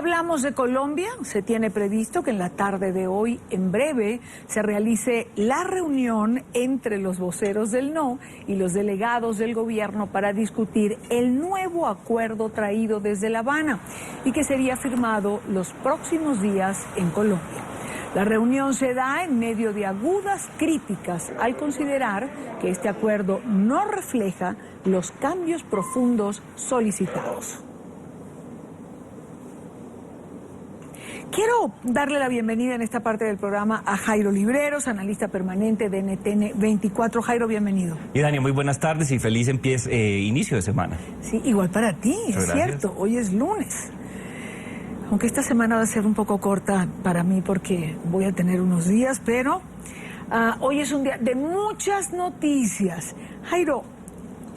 hablamos de Colombia, se tiene previsto que en la tarde de hoy, en breve, se realice la reunión entre los voceros del no y los delegados del gobierno para discutir el nuevo acuerdo traído desde La Habana y que sería firmado los próximos días en Colombia. La reunión se da en medio de agudas críticas al considerar que este acuerdo no refleja los cambios profundos solicitados. Quiero darle la bienvenida en esta parte del programa a Jairo Libreros, analista permanente de NTN 24. Jairo, bienvenido. Y Dani, muy buenas tardes y feliz inicio de semana. Sí, igual para ti, es cierto, hoy es lunes. Aunque esta semana va a ser un poco corta para mí porque voy a tener unos días, pero hoy es un día de muchas noticias. Jairo,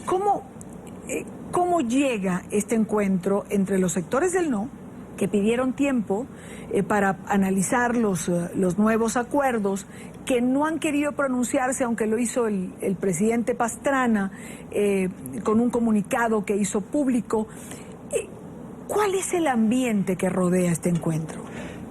¿cómo llega este encuentro entre los sectores del no, que pidieron tiempo para analizar los nuevos acuerdos, que no han querido pronunciarse, aunque lo hizo el presidente Pastrana con un comunicado que hizo público? ¿Cuál es el ambiente que rodea este encuentro?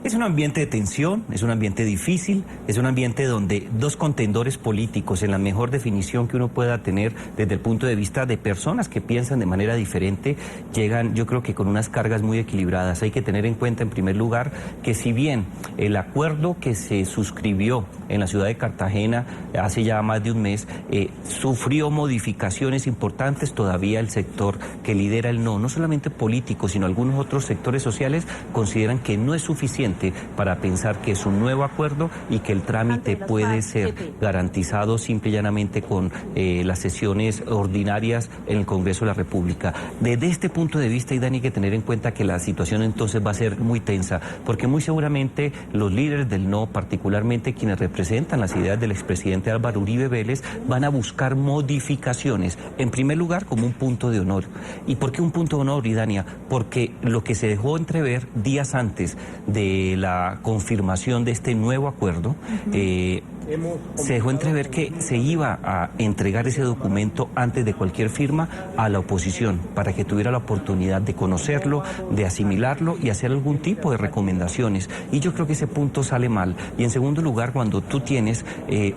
Es un ambiente de tensión, es un ambiente difícil, es un ambiente donde dos contendores políticos, en la mejor definición que uno pueda tener desde el punto de vista de personas que piensan de manera diferente, llegan, yo creo que con unas cargas muy equilibradas. Hay que tener en cuenta, en primer lugar, que si bien el acuerdo que se suscribió en la ciudad de Cartagena hace ya más de un mes, sufrió modificaciones importantes, todavía el sector que lidera el no solamente político, sino algunos otros sectores sociales, consideran que no es suficiente para pensar que es un nuevo acuerdo y que el trámite puede ser garantizado simple y llanamente con las sesiones ordinarias en el Congreso de la República. Desde este punto de vista, Dani, hay que tener en cuenta que la situación entonces va a ser muy tensa, porque muy seguramente los líderes del no, particularmente quienes representan las ideas del expresidente Álvaro Uribe Vélez, van a buscar modificaciones, en primer lugar como un punto de honor. ¿Y por qué un punto de honor, Idania? Porque lo que se dejó entrever días antes de la confirmación de este nuevo acuerdo, se dejó entrever que se iba a entregar ese documento antes de cualquier firma a la oposición, para que tuviera la oportunidad de conocerlo, de asimilarlo y hacer algún tipo de recomendaciones. Y yo creo que ese punto sale mal. Y en segundo lugar, cuando tú tienes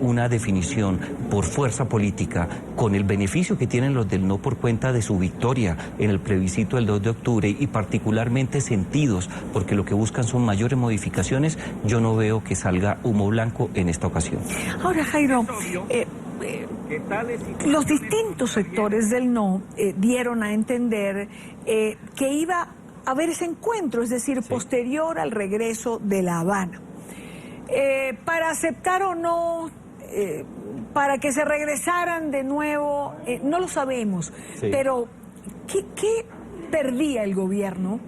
una definición por fuerza política, con el beneficio que tienen los del no por cuenta de su victoria en el plebiscito del 2 de octubre y particularmente sentidos, porque lo que buscan son mayores modificaciones, yo no veo que salga humo blanco en esta ocasión. Ahora, Jairo, los distintos sectores del no dieron a entender que iba a haber ese encuentro, es decir, posterior al regreso de La Habana. Para aceptar o no, para que se regresaran de nuevo, no lo sabemos, pero ¿qué perdía el gobierno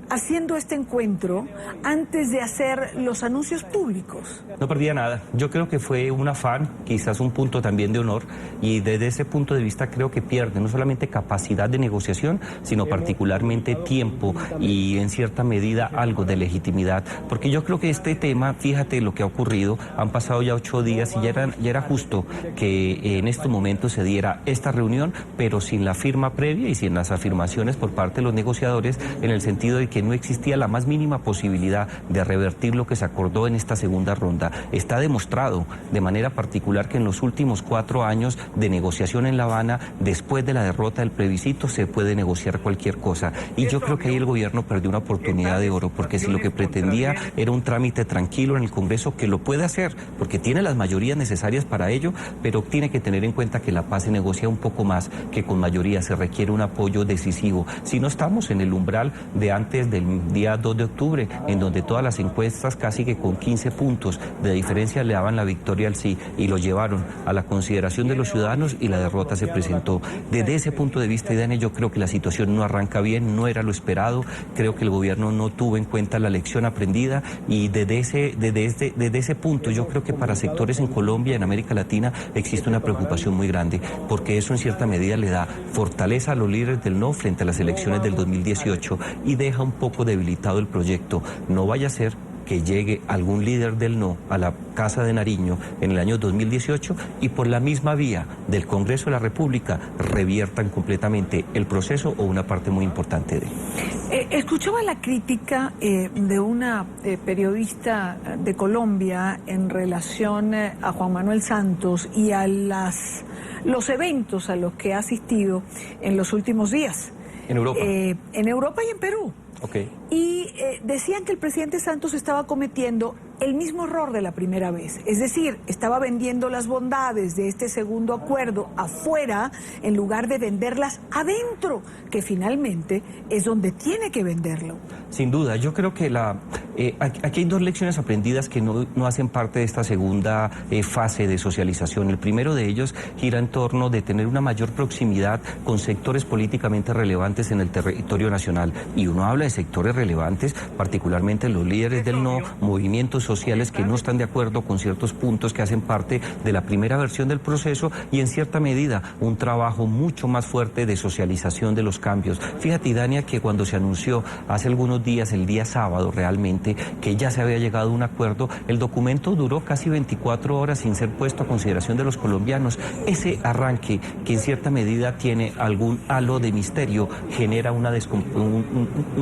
haciendo este encuentro antes de hacer los anuncios públicos? No perdía nada. Yo creo que fue un afán, quizás un punto también de honor, y desde ese punto de vista creo que pierde no solamente capacidad de negociación, sino particularmente tiempo y en cierta medida algo de legitimidad. Porque yo creo que este tema, fíjate lo que ha ocurrido, han pasado ya 8 días y ya era justo que en estos momentos se diera esta reunión, pero sin la firma previa y sin las afirmaciones por parte de los negociadores, en el sentido de que no existía la más mínima posibilidad de revertir lo que se acordó en esta segunda ronda. Está demostrado de manera particular que en los últimos 4 años de negociación en La Habana, después de la derrota del plebiscito, se puede negociar cualquier cosa. Y yo creo que ahí el gobierno perdió una oportunidad de oro, porque si lo que pretendía era un trámite tranquilo en el Congreso, que lo puede hacer, porque tiene las mayorías necesarias para ello, pero tiene que tener en cuenta que la paz se negocia un poco más que con mayoría, se requiere un apoyo decisivo. Si no estamos en el umbral de antes del día 2 de octubre, en donde todas las encuestas casi que con 15 puntos de diferencia le daban la victoria al sí y lo llevaron a la consideración de los ciudadanos y la derrota se presentó. Desde ese punto de vista, Idane, yo creo que la situación no arranca bien, no era lo esperado, creo que el gobierno no tuvo en cuenta la lección aprendida y desde ese punto yo creo que para sectores en Colombia, en América Latina, existe una preocupación muy grande, porque eso en cierta medida le da fortaleza a los líderes del no frente a las elecciones del 2018 y deja un poco debilitado el proyecto. No vaya a ser que llegue algún líder del no a la Casa de Nariño en el año 2018 y por la misma vía del Congreso de la República reviertan completamente el proceso o una parte muy importante de él. Escuchaba la crítica de una periodista de Colombia en relación a Juan Manuel Santos y a los eventos a los que ha asistido en los últimos días. ¿En Europa? En Europa y en Perú. Okay. Y decían que el presidente Santos estaba cometiendo el mismo error de la primera vez, es decir, estaba vendiendo las bondades de este segundo acuerdo afuera en lugar de venderlas adentro, que finalmente es donde tiene que venderlo. Sin duda, yo creo que aquí hay dos lecciones aprendidas que no hacen parte de esta segunda fase de socialización. El primero de ellos gira en torno de tener una mayor proximidad con sectores políticamente relevantes en el territorio nacional. Y uno habla de sectores relevantes, particularmente los líderes del no, movimientos sociales que no están de acuerdo con ciertos puntos que hacen parte de la primera versión del proceso y en cierta medida un trabajo mucho más fuerte de socialización de los cambios. Fíjate, Dania, que cuando se anunció hace algunos días, el día sábado realmente, que ya se había llegado a un acuerdo, el documento duró casi 24 horas sin ser puesto a consideración de los colombianos. Ese arranque, que en cierta medida tiene algún halo de misterio, genera un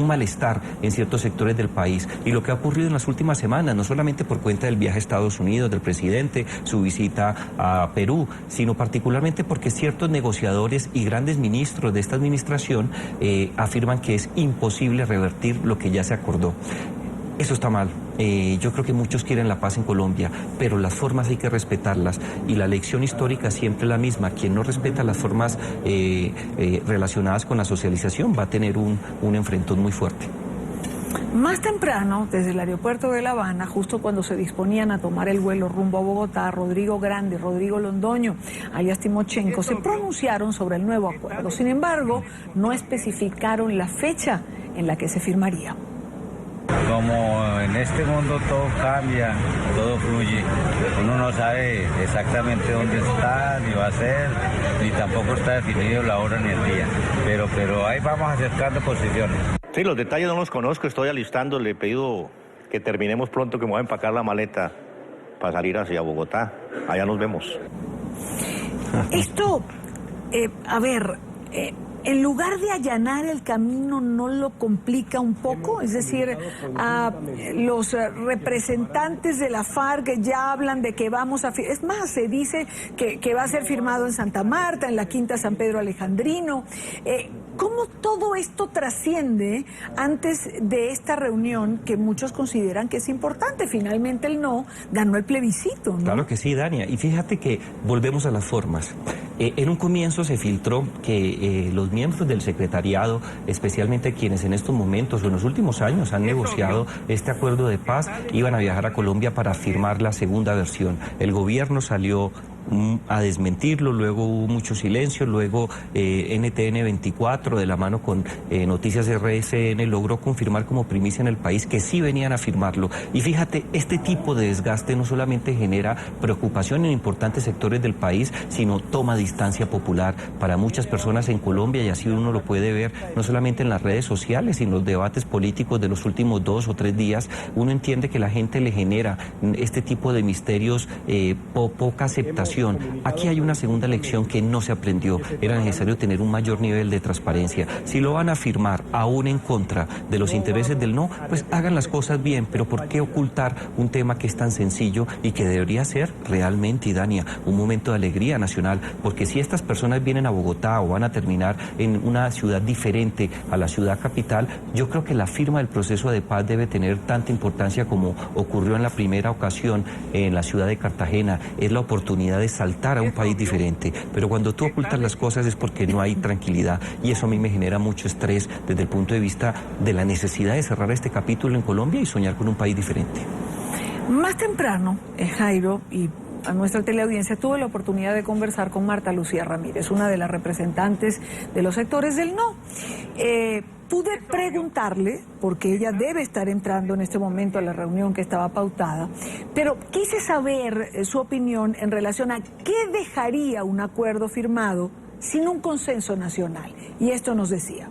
malestar en ciertos sectores del país. Y lo que ha ocurrido en las últimas semanas, no solamente por cuenta del viaje a Estados Unidos del presidente, su visita a Perú, sino particularmente porque ciertos negociadores y grandes ministros de esta administración afirman que es imposible revertir lo que ya se acordó. Eso está mal. Yo creo que muchos quieren la paz en Colombia, pero las formas hay que respetarlas y la lección histórica siempre es la misma. Quien no respeta las formas relacionadas con la socialización va a tener un enfrentón muy fuerte. Más temprano, desde el aeropuerto de La Habana, justo cuando se disponían a tomar el vuelo rumbo a Bogotá, Rodrigo Grande, Rodrigo Londoño, alias Timochenko, se pronunciaron sobre el nuevo acuerdo. Sin embargo, no especificaron la fecha en la que se firmaría. Como en este mundo todo cambia, todo fluye, uno no sabe exactamente dónde está, ni va a ser, ni tampoco está definido la hora ni el día, pero ahí vamos acercando posiciones. Sí, los detalles no los conozco, estoy alistando, le he pedido que terminemos pronto, que me voy a empacar la maleta para salir hacia Bogotá, allá nos vemos. Esto, en lugar de allanar el camino, ¿no lo complica un poco? Es decir, los representantes de la FARC ya hablan de que vamos a... Es más, se dice que va a ser firmado en Santa Marta, en la Quinta San Pedro Alejandrino. ¿Cómo todo esto trasciende antes de esta reunión que muchos consideran que es importante? Finalmente el no ganó el plebiscito, ¿no? Claro que sí, Dania. Y fíjate que volvemos a las formas. En un comienzo se filtró que los miembros del secretariado, especialmente quienes en estos momentos o en los últimos años han negociado este acuerdo de paz, iban a viajar a Colombia para firmar la segunda versión. El gobierno salió a desmentirlo, luego hubo mucho silencio, luego NTN 24 de la mano con Noticias RSN logró confirmar como primicia en el país que sí venían a firmarlo. Y fíjate, este tipo de desgaste no solamente genera preocupación en importantes sectores del país, sino toma distancia popular para muchas personas en Colombia, y así uno lo puede ver no solamente en las redes sociales, sino en los debates políticos de los últimos 2 o 3 días. Uno entiende que la gente le genera este tipo de misterios poca aceptación. Aquí hay una segunda lección que no se aprendió. Era necesario tener un mayor nivel de transparencia. Si lo van a firmar aún en contra de los intereses del no, pues hagan las cosas bien, pero ¿por qué ocultar un tema que es tan sencillo y que debería ser realmente, Dania, un momento de alegría nacional? Porque si estas personas vienen a Bogotá o van a terminar en una ciudad diferente a la ciudad capital, yo creo que la firma del proceso de paz debe tener tanta importancia como ocurrió en la primera ocasión en la ciudad de Cartagena. Es la oportunidad de saltar a un país diferente, pero cuando tú ocultas las cosas es porque no hay tranquilidad, y eso a mí me genera mucho estrés desde el punto de vista de la necesidad de cerrar este capítulo en Colombia y soñar con un país diferente. Más temprano, Jairo, y a nuestra teleaudiencia, tuve la oportunidad de conversar con Marta Lucía Ramírez, una de las representantes de los sectores del no. Pude preguntarle, porque ella debe estar entrando en este momento a la reunión que estaba pautada, pero quise saber su opinión en relación a qué dejaría un acuerdo firmado sin un consenso nacional. Y esto nos decía.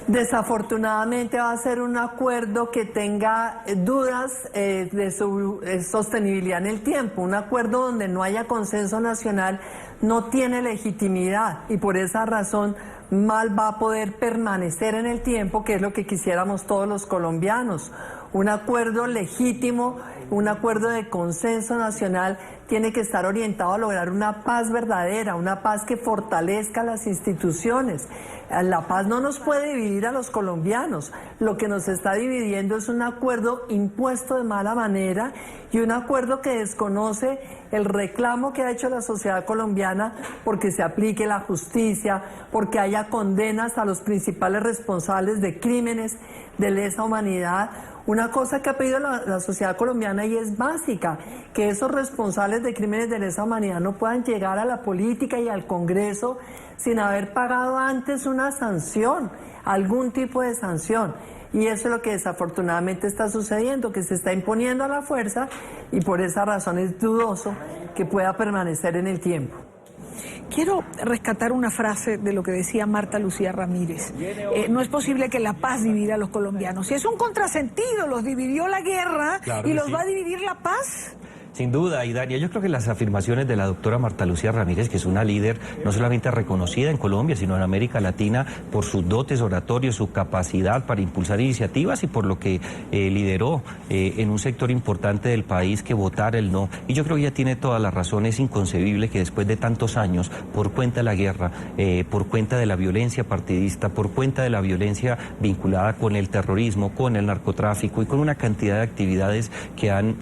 Desafortunadamente va a ser un acuerdo que tenga dudas de su sostenibilidad en el tiempo. Un acuerdo donde no haya consenso nacional no tiene legitimidad y por esa razón mal va a poder permanecer en el tiempo, que es lo que quisiéramos todos los colombianos. Un acuerdo legítimo, un acuerdo de consenso nacional tiene que estar orientado a lograr una paz verdadera, una paz que fortalezca las instituciones. La paz no nos puede dividir a los colombianos. Lo que nos está dividiendo es un acuerdo impuesto de mala manera y un acuerdo que desconoce el reclamo que ha hecho la sociedad colombiana porque se aplique la justicia, porque haya condenas a los principales responsables de crímenes de lesa humanidad. Una cosa que ha pedido la sociedad colombiana y es básica, que esos responsables de crímenes de lesa humanidad no puedan llegar a la política y al Congreso sin haber pagado antes una sanción, algún tipo de sanción. Y eso es lo que desafortunadamente está sucediendo, que se está imponiendo a la fuerza y por esa razón es dudoso que pueda permanecer en el tiempo. Quiero rescatar una frase de lo que decía Marta Lucía Ramírez. No es posible que la paz divida a los colombianos. Si es un contrasentido, los dividió la guerra, claro, y los va a dividir la paz. Sin duda, y Dania, yo creo que las afirmaciones de la doctora Marta Lucía Ramírez, que es una líder no solamente reconocida en Colombia, sino en América Latina, por sus dotes oratorios, su capacidad para impulsar iniciativas y por lo que lideró en un sector importante del país que votara el no. Y yo creo que ella tiene toda la razón. Es inconcebible que después de tantos años, por cuenta de la guerra, por cuenta de la violencia partidista, por cuenta de la violencia vinculada con el terrorismo, con el narcotráfico y con una cantidad de actividades que han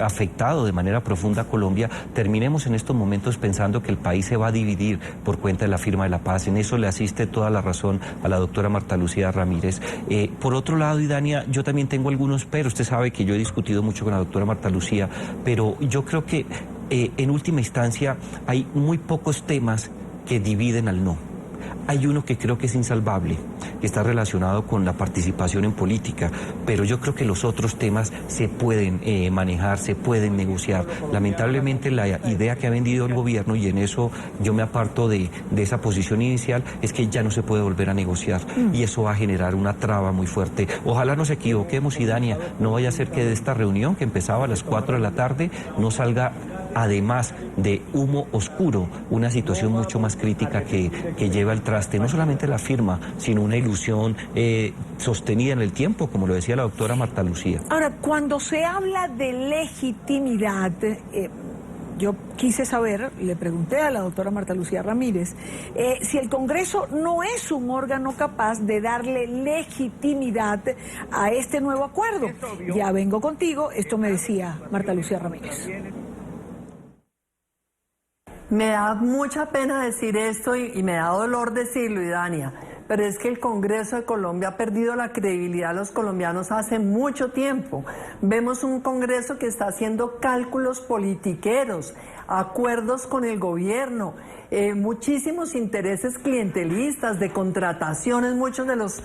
afectado de manera profunda a Colombia, terminemos en estos momentos pensando que el país se va a dividir por cuenta de la firma de la paz. En eso le asiste toda la razón a la doctora Marta Lucía Ramírez. Por otro lado, Idania, yo también tengo algunos pero. Usted sabe que yo he discutido mucho con la doctora Marta Lucía, pero yo creo que en última instancia hay muy pocos temas que dividen al no. Hay uno que creo que es insalvable, que está relacionado con la participación en política, pero yo creo que los otros temas se pueden manejar, se pueden negociar. Lamentablemente la idea que ha vendido el gobierno, y en eso yo me aparto de esa posición inicial, es que ya no se puede volver a negociar y eso va a generar una traba muy fuerte. Ojalá nos equivoquemos, Idania, no vaya a ser que de esta reunión que empezaba a las 4 de la tarde no salga, además de humo oscuro, una situación mucho más crítica que lleva al traste no solamente la firma, sino una ilusión sostenida en el tiempo, como lo decía la doctora Marta Lucía. Ahora, cuando se habla de legitimidad, yo quise saber, le pregunté a la doctora Marta Lucía Ramírez, si el Congreso no es un órgano capaz de darle legitimidad a este nuevo acuerdo. Ya vengo contigo, esto me decía Marta Lucía Ramírez. Me da mucha pena decir esto y me da dolor decirlo, Idania, pero es que el Congreso de Colombia ha perdido la credibilidad de los colombianos hace mucho tiempo. Vemos un Congreso que está haciendo cálculos politiqueros, acuerdos con el gobierno, muchísimos intereses clientelistas, de contrataciones, muchos de los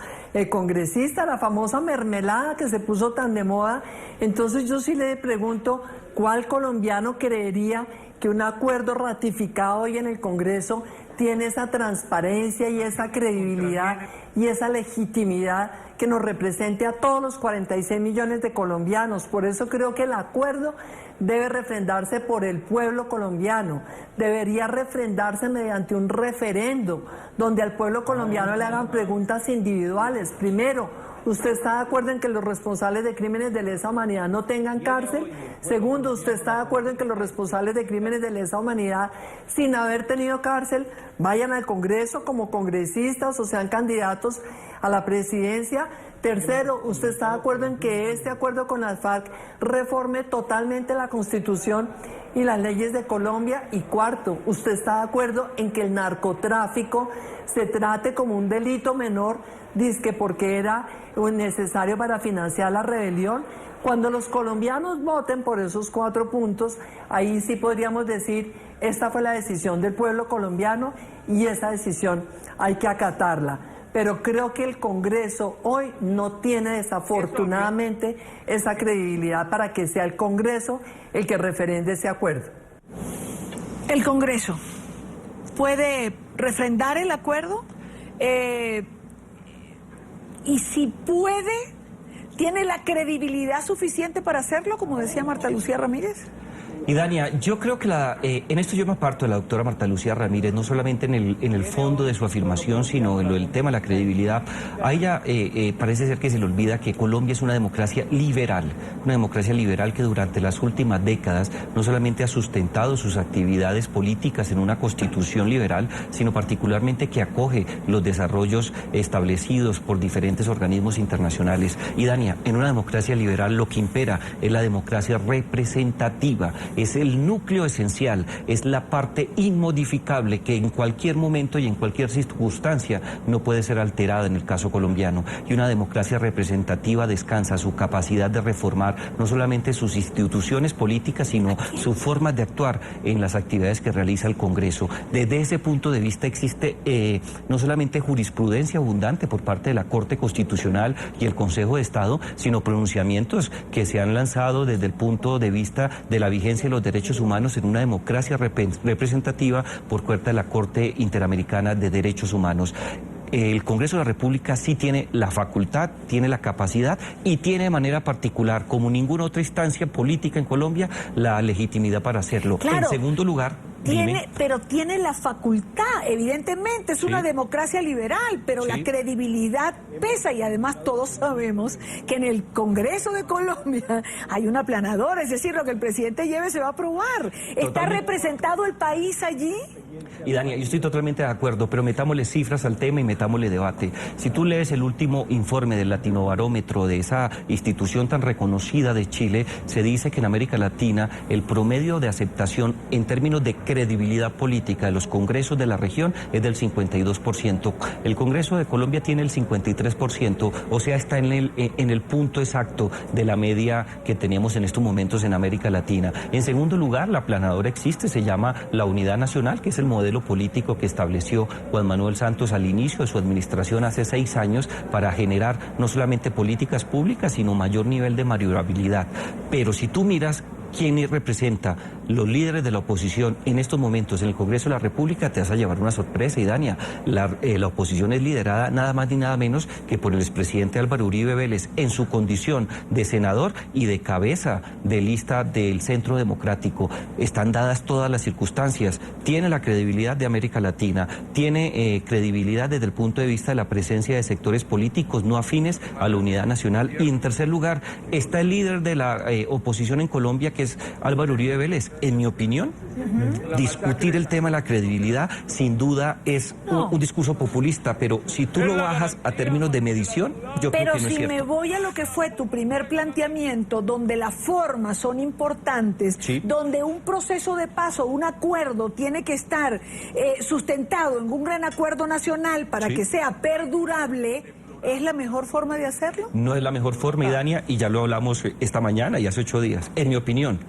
congresistas, la famosa mermelada que se puso tan de moda. Entonces yo sí le pregunto, ¿cuál colombiano creería que un acuerdo ratificado hoy en el Congreso tiene esa transparencia y esa credibilidad y esa legitimidad que nos represente a todos los 46 millones de colombianos? Por eso creo que el acuerdo debe refrendarse por el pueblo colombiano, debería refrendarse mediante un referendo donde al pueblo colombiano le hagan preguntas individuales. Primero, ¿usted está de acuerdo en que los responsables de crímenes de lesa humanidad no tengan cárcel? Segundo, ¿usted está de acuerdo en que los responsables de crímenes de lesa humanidad, sin haber tenido cárcel, vayan al Congreso como congresistas o sean candidatos a la presidencia? Tercero, ¿usted está de acuerdo en que este acuerdo con las FARC reforme totalmente la Constitución y las leyes de Colombia? Y cuarto, ¿usted está de acuerdo en que el narcotráfico se trate como un delito menor, dizque porque era necesario para financiar la rebelión? Cuando los colombianos voten por esos 4 puntos, ahí sí podríamos decir, esta fue la decisión del pueblo colombiano y esa decisión hay que acatarla. Pero creo que el Congreso hoy no tiene desafortunadamente esa credibilidad para que sea el Congreso el que refrende ese acuerdo. ¿El Congreso puede refrendar el acuerdo? y si puede, ¿tiene la credibilidad suficiente para hacerlo, como decía Marta Lucía Ramírez? Y Dania, yo creo que en esto yo me aparto de la doctora Marta Lucía Ramírez, no solamente en el fondo de su afirmación, sino en el tema de la credibilidad. A ella parece ser que se le olvida que Colombia es una democracia liberal que durante las últimas décadas no solamente ha sustentado sus actividades políticas en una constitución liberal, sino particularmente que acoge los desarrollos establecidos por diferentes organismos internacionales. Y Dania, en una democracia liberal lo que impera es la democracia representativa. Es el núcleo esencial, es la parte inmodificable que en cualquier momento y en cualquier circunstancia no puede ser alterada en el caso colombiano. Y una democracia representativa descansa su capacidad de reformar no solamente sus instituciones políticas, sino su forma de actuar en las actividades que realiza el Congreso. Desde ese punto de vista existe no solamente jurisprudencia abundante por parte de la Corte Constitucional y el Consejo de Estado, sino pronunciamientos que se han lanzado desde el punto de vista de la vigencia de los derechos humanos en una democracia representativa por cuenta de la Corte Interamericana de Derechos Humanos. El Congreso de la República sí tiene la facultad, tiene la capacidad y tiene de manera particular, como ninguna otra instancia política en Colombia, la legitimidad para hacerlo. Claro. En segundo lugar, pero tiene la facultad, evidentemente, es una democracia liberal, pero la credibilidad pesa y además todos sabemos que en el Congreso de Colombia hay una aplanadora, es decir, lo que el presidente lleve se va a aprobar. ¿Está representado el país allí? Y Dania, yo estoy totalmente de acuerdo, pero metámosle cifras al tema y metámosle debate. Si tú lees el último informe del Latinobarómetro de esa institución tan reconocida de Chile, se dice que en América Latina el promedio de aceptación en términos de credibilidad política de los congresos de la región es del 52%. El Congreso de Colombia tiene el 53%, o sea, está en el punto exacto de la media que teníamos en estos momentos en América Latina. En segundo lugar, la aplanadora existe, se llama la Unidad Nacional, que es el modelo político que estableció Juan Manuel Santos al inicio de su administración hace 6 años para generar no solamente políticas públicas, sino mayor nivel de maniobrabilidad. Pero si tú miras quién representa los líderes de la oposición en estos momentos en el Congreso de la República, te vas a llevar una sorpresa, y Dania, la oposición es liderada nada más ni nada menos que por el expresidente Álvaro Uribe Vélez en su condición de senador y de cabeza de lista del Centro Democrático. Están dadas todas las circunstancias, tiene la credibilidad de América Latina, tiene credibilidad desde el punto de vista de la presencia de sectores políticos no afines a la unidad nacional, y en tercer lugar está el líder de la oposición en Colombia, que es Álvaro Uribe Vélez. En mi opinión, discutir el tema de la credibilidad sin duda es un discurso populista, pero si tú lo bajas a términos de medición, yo creo que no es cierto. Pero si me voy a lo que fue tu primer planteamiento, donde las formas son importantes, donde un proceso de paz o un acuerdo tiene que estar sustentado en un gran acuerdo nacional para que sea perdurable, ¿es la mejor forma de hacerlo? No es la mejor forma, Idania, y ya lo hablamos esta mañana y hace 8 días. En mi opinión,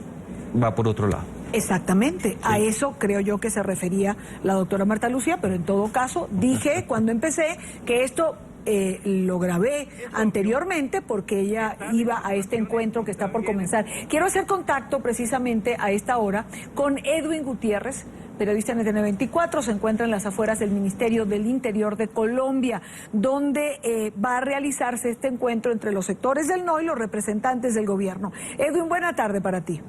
va por otro lado. Exactamente, a eso creo yo que se refería la doctora Marta Lucía, pero en todo caso dije cuando empecé que esto lo grabé anteriormente porque ella iba a este encuentro que está por comenzar. Quiero hacer contacto precisamente a esta hora con Edwin Gutiérrez, periodista en NTN24, se encuentra en las afueras del Ministerio del Interior de Colombia, donde va a realizarse este encuentro entre los sectores del NO y los representantes del gobierno. Edwin, buena tarde para ti.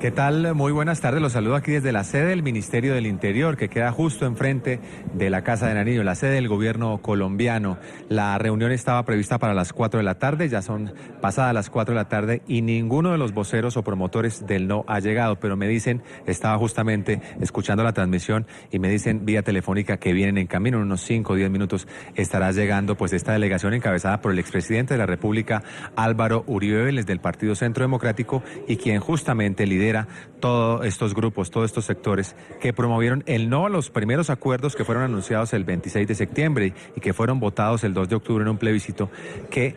¿Qué tal? Muy buenas tardes. Los saludo aquí desde la sede del Ministerio del Interior, que queda justo enfrente de la Casa de Nariño, la sede del gobierno colombiano. La reunión estaba prevista para las 4 de la tarde, ya son pasadas las 4 de la tarde y ninguno de los voceros o promotores del NO ha llegado, pero me dicen, estaba justamente escuchando la transmisión y me dicen vía telefónica que vienen en camino, en unos 5 o 10 minutos estará llegando pues esta delegación encabezada por el expresidente de la República, Álvaro Uribe Vélez, del Partido Centro Democrático, y quien justamente lidera todos estos grupos, todos estos sectores que promovieron el no a los primeros acuerdos que fueron anunciados el 26 de septiembre y que fueron votados el 2 de octubre en un plebiscito que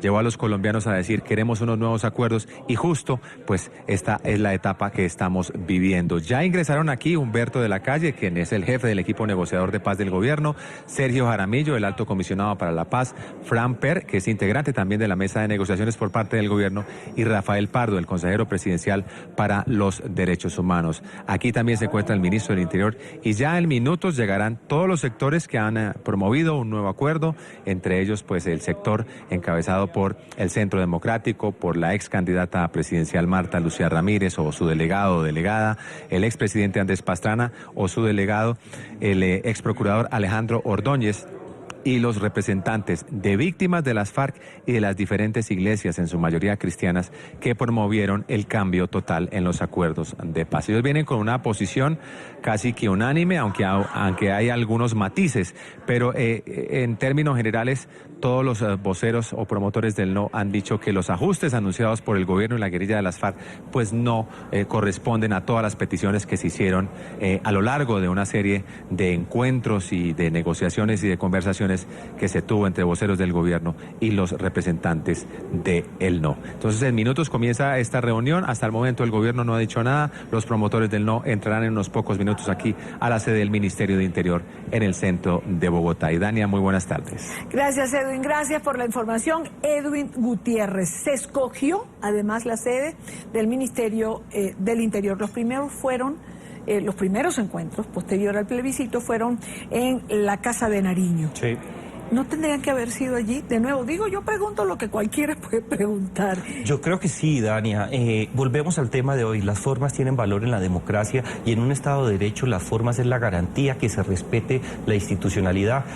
llevó a los colombianos a decir queremos unos nuevos acuerdos, y justo pues esta es la etapa que estamos viviendo. Ya ingresaron aquí Humberto de la Calle, quien es el jefe del equipo negociador de paz del gobierno, Sergio Jaramillo, el alto comisionado para la paz, Fran Per, que es integrante también de la mesa de negociaciones por parte del gobierno, y Rafael Pardo, el consejero presidencial Internacional para los Derechos Humanos. Aquí también se encuentra el ministro del Interior y ya en minutos llegarán todos los sectores que han promovido un nuevo acuerdo, entre ellos pues el sector encabezado por el Centro Democrático, por la ex candidata presidencial Marta Lucía Ramírez o su delegado o delegada, el expresidente Andrés Pastrana o su delegado, el ex procurador Alejandro Ordóñez, y los representantes de víctimas de las FARC y de las diferentes iglesias, en su mayoría cristianas, que promovieron el cambio total en los acuerdos de paz. Ellos vienen con una posición casi que unánime, aunque hay algunos matices, pero en términos generales todos los voceros o promotores del no han dicho que los ajustes anunciados por el gobierno y la guerrilla de las FARC pues no corresponden a todas las peticiones que se hicieron a lo largo de una serie de encuentros y de negociaciones y de conversaciones que se tuvo entre voceros del gobierno y los representantes del no. Entonces en minutos comienza esta reunión. Hasta el momento el gobierno no ha dicho nada. Los promotores del no entrarán en unos pocos minutos aquí a la sede del Ministerio de Interior en el centro de Bogotá. Y Dania, muy buenas tardes. Gracias, Edwin. Gracias por la información. Edwin Gutiérrez. Se escogió además la sede del Ministerio del Interior. Los primeros encuentros, posterior al plebiscito, fueron en la Casa de Nariño. Sí. ¿No tendrían que haber sido allí? De nuevo, yo pregunto lo que cualquiera puede preguntar. Yo creo que sí, Dania. Volvemos al tema de hoy. Las formas tienen valor en la democracia y en un Estado de Derecho las formas es la garantía que se respete la institucionalidad.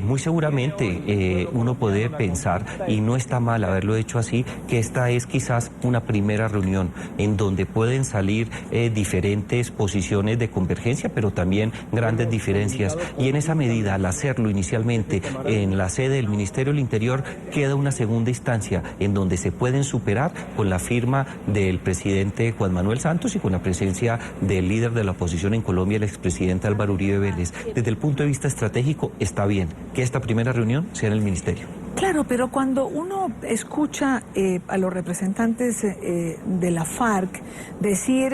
Muy seguramente uno puede pensar, y no está mal haberlo hecho así, que esta es quizás una primera reunión en donde pueden salir diferentes posiciones de convergencia, pero también grandes diferencias. Y en esa medida, al hacerlo inicialmente en la sede del Ministerio del Interior, queda una segunda instancia en donde se pueden superar con la firma del presidente Juan Manuel Santos y con la presencia del líder de la oposición en Colombia, el expresidente Álvaro Uribe Vélez. Desde el punto de vista estratégico está bien que esta primera reunión sea en el Ministerio. Claro, pero cuando uno escucha a los representantes de la FARC decir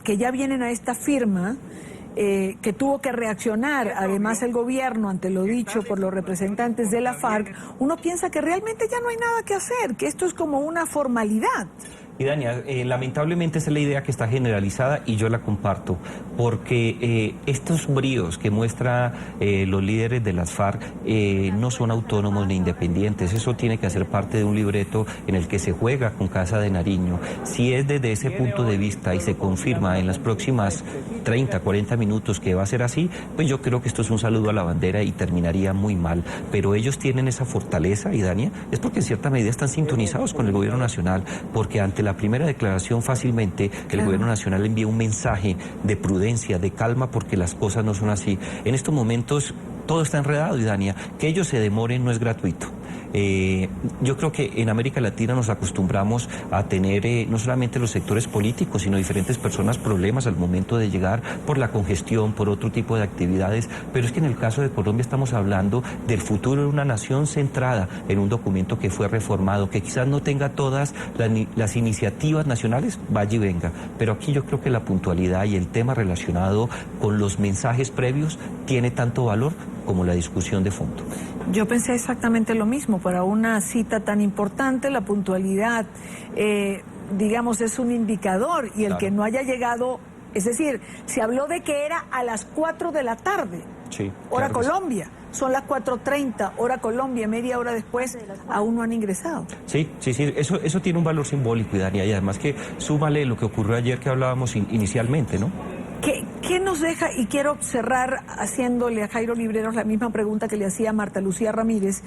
que ya vienen a esta firma, que tuvo que reaccionar además el gobierno ante lo dicho por los representantes de la FARC, uno piensa que realmente ya no hay nada que hacer, que esto es como una formalidad. Y Dania, lamentablemente esa es la idea que está generalizada y yo la comparto, porque estos bríos que muestran los líderes de las FARC no son autónomos ni independientes. Eso tiene que hacer parte de un libreto en el que se juega con Casa de Nariño. Si es desde ese punto de vista y se confirma en las próximas 30, 40 minutos que va a ser así, pues yo creo que esto es un saludo a la bandera y terminaría muy mal. Pero ellos tienen esa fortaleza, y Dania, es porque en cierta medida están sintonizados con el gobierno nacional, porque ante la primera declaración fácilmente el gobierno nacional envía un mensaje de prudencia, de calma, porque las cosas no son así. En estos momentos todo está enredado, y Dania, que ellos se demoren no es gratuito. Yo creo que en América Latina nos acostumbramos a tener no solamente los sectores políticos, sino diferentes personas problemas al momento de llegar por la congestión, por otro tipo de actividades, pero es que en el caso de Colombia estamos hablando del futuro de una nación centrada en un documento que fue reformado, que quizás no tenga todas las iniciativas nacionales, vaya y venga, pero aquí yo creo que la puntualidad y el tema relacionado con los mensajes previos tiene tanto valor como la discusión de fondo. Yo pensé exactamente lo mismo. Para una cita tan importante, la puntualidad, digamos, es un indicador, y el Claro. que no haya llegado, es decir, se habló de que era a las 4 de la tarde, Sí, hora claro que sí. Colombia, son las 4:30, hora Colombia, media hora después aún no han ingresado. Sí, eso tiene un valor simbólico, y Dania, y además que súmale lo que ocurrió ayer que hablábamos inicialmente, ¿no? ¿Qué nos deja? Y quiero cerrar haciéndole a Jairo Libreros la misma pregunta que le hacía a Marta Lucía Ramírez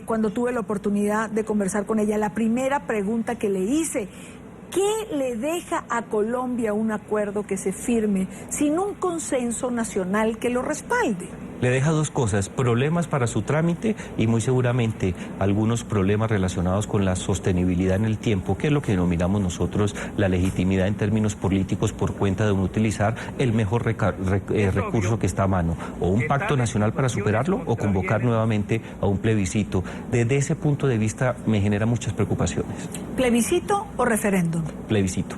cuando tuve la oportunidad de conversar con ella. La primera pregunta que le hice: ¿qué le deja a Colombia un acuerdo que se firme sin un consenso nacional que lo respalde? Le deja dos cosas: problemas para su trámite y muy seguramente algunos problemas relacionados con la sostenibilidad en el tiempo, que es lo que denominamos nosotros la legitimidad en términos políticos, por cuenta de no utilizar el mejor recurso que está a mano, o un pacto nacional para superarlo o convocar nuevamente a un plebiscito. Desde ese punto de vista me genera muchas preocupaciones. ¿Plebiscito o referéndum? Plebiscito.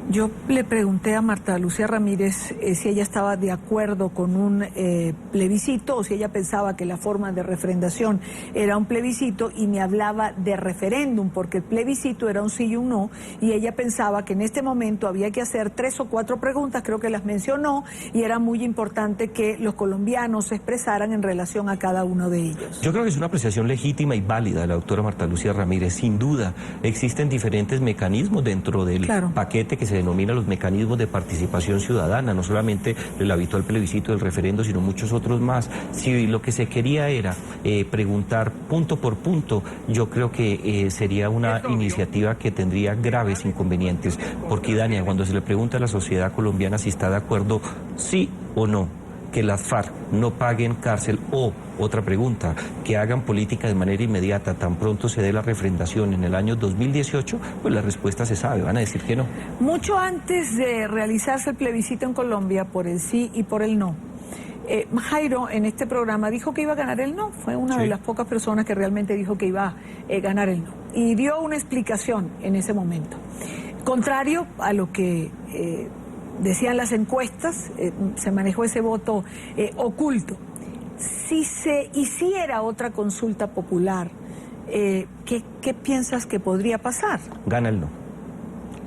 Yo le pregunté a Marta Lucía Ramírez si ella estaba de acuerdo con un plebiscito o si ella pensaba que la forma de refrendación era un plebiscito, y me hablaba de referéndum, porque el plebiscito era un sí y un no, y ella pensaba que en este momento había que hacer 3 o 4 preguntas, creo que las mencionó, y era muy importante que los colombianos se expresaran en relación a cada uno de ellos. Yo creo que es una apreciación legítima y válida de la doctora Marta Lucía Ramírez. Sin duda, existen diferentes mecanismos dentro del paquete que se denomina los mecanismos de participación ciudadana, no solamente el habitual plebiscito del referendo, sino muchos otros más. Si lo que se quería era preguntar punto por punto, yo creo que sería una iniciativa que tendría graves inconvenientes, porque Dania, cuando se le pregunta a la sociedad colombiana si está de acuerdo, sí o no, que las FARC no paguen cárcel, o, otra pregunta, que hagan política de manera inmediata, tan pronto se dé la refrendación en el año 2018, pues la respuesta se sabe, van a decir que no. Mucho antes de realizarse el plebiscito en Colombia por el sí y por el no, Jairo en este programa dijo que iba a ganar el no, fue una de las pocas personas que realmente dijo que iba a ganar el no, y dio una explicación en ese momento. Contrario a lo que decían las encuestas, se manejó ese voto oculto. Si se hiciera otra consulta popular, ¿qué piensas que podría pasar? Gana el no,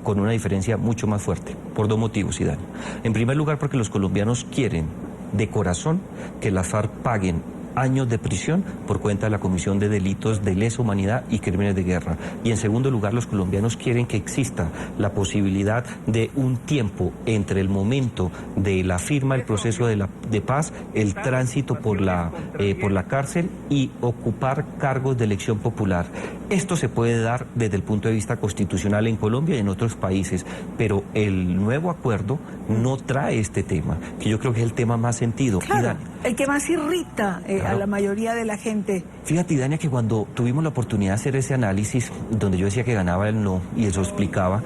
con una diferencia mucho más fuerte, por 2 motivos, Idán. En primer lugar, porque los colombianos quieren de corazón que las FARC paguen años de prisión por cuenta de la comisión de delitos de lesa humanidad y crímenes de guerra. Y en segundo lugar, los colombianos quieren que exista la posibilidad de un tiempo entre el momento de la firma del proceso de paz, el tránsito por la cárcel y ocupar cargos de elección popular. Esto se puede dar desde el punto de vista constitucional en Colombia y en otros países, pero el nuevo acuerdo no trae este tema, que yo creo que es el tema más sentido. Claro, el que más irrita a la mayoría de la gente. Fíjate, Dania, que cuando tuvimos la oportunidad de hacer ese análisis, donde yo decía que ganaba el no, y eso explicaba,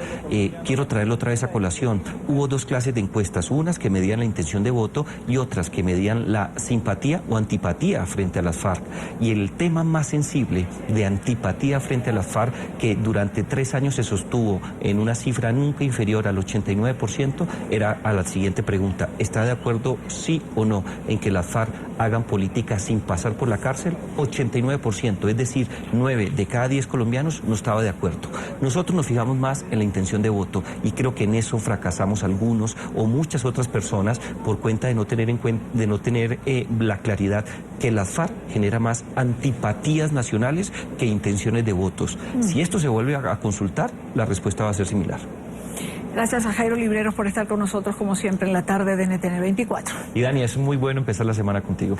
quiero traerlo otra vez a colación. Hubo 2 clases de encuestas, unas que medían la intención de voto y otras que medían la simpatía o antipatía frente a las FARC. Y el tema más sensible de antipatía frente a las FARC, que durante 3 años se sostuvo en una cifra nunca inferior al 89%, era a la siguiente pregunta: ¿está de acuerdo sí o no en que las FARC hagan política sin pasar por la cárcel? 89%, es decir, 9 de cada 10 colombianos no estaba de acuerdo. Nosotros nos fijamos más en la intención de voto, y creo que en eso fracasamos algunos o muchas otras personas por cuenta de no tener la claridad que las FARC genera más antipatías nacionales que intenciones de votos. Si esto se vuelve a consultar, la respuesta va a ser similar. Gracias a Jairo Libreros por estar con nosotros como siempre en la tarde de NTN 24. Y Dani, es muy bueno empezar la semana contigo.